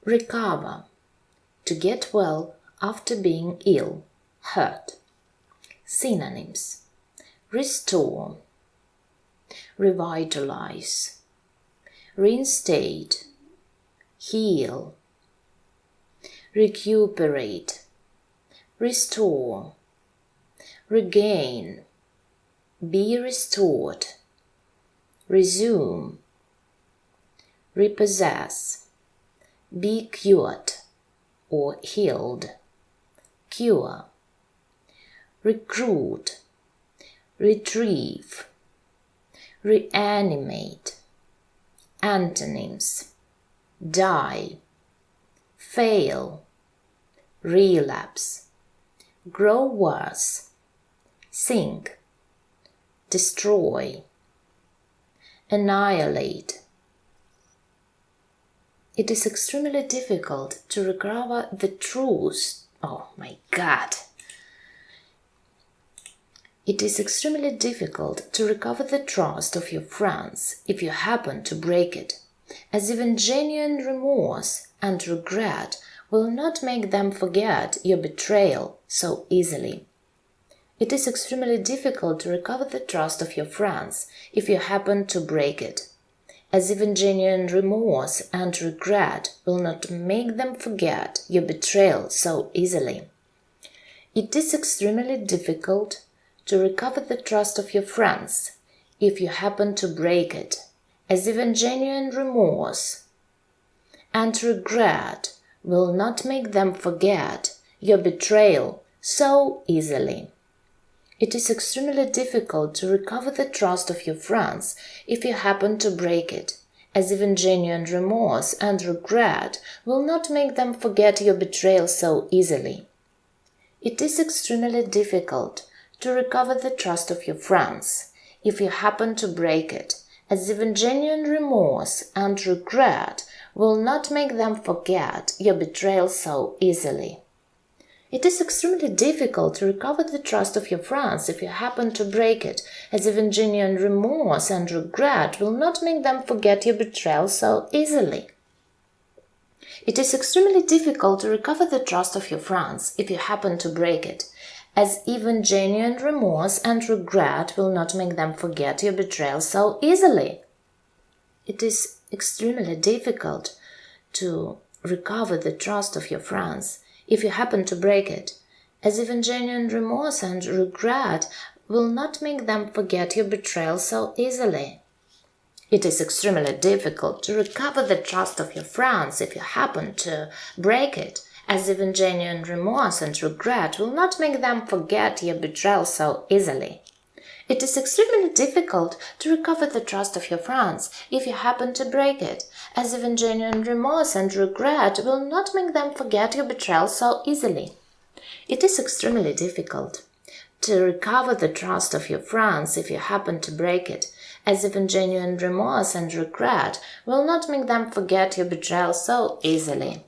recover, to get well after being ill, hurt. Synonyms: restore, revitalize, reinstate, heal, recuperate, restore, regain, be restored, resume, repossess, be cured or healed, cure, recruit, retrieve, reanimate. Antonyms: die, fail, relapse, grow worse, sink, destroy, annihilate. It is extremely difficult to recover the truth. Oh my God! It is extremely difficult to recover the trust of your friends if you happen to break it, as even genuine remorse and regret will not make them forget your betrayal so easily. It is extremely difficult to recover the trust of your friends if you happen to break it, as even genuine remorse and regret will not make them forget your betrayal so easily. It is extremely difficult to recover the trust of your friends if you happen to break it, as even genuine remorse and regret will not make them forget your betrayal so easily. It is extremely difficult to recover the trust of your friends if you happen to break it, as even genuine remorse and regret will not make them forget your betrayal so easily. It is extremely difficult to recover the trust of your friends if you happen to break it, as even genuine remorse and regret will not make them forget your betrayal so easily. It is extremely difficult to recover the trust of your friends if you happen to break it, as even genuine remorse and regret will not make them forget your betrayal so easily. It is extremely difficult to recover the trust of your friends if you happen to break it, as even genuine remorse and regret will not make them forget your betrayal so easily. It is extremely difficult to recover the trust of your friends if you happen to break it, as even genuine remorse and regret will not make them forget your betrayal so easily. It is extremely difficult to recover the trust of your friends if you happen to break it, as even genuine remorse and regret will not make them forget your betrayal so easily. It is extremely difficult to recover the trust of your friends if you happen to break it, as even genuine remorse and regret will not make them forget your betrayal so easily. It is extremely difficult to recover the trust of your friends if you happen to break it, as even genuine remorse and regret will not make them forget your betrayal so easily.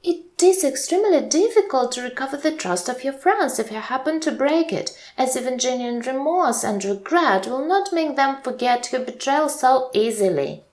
It is extremely difficult to recover the trust of your friends if you happen to break it, as even genuine remorse and regret will not make them forget your betrayal so easily.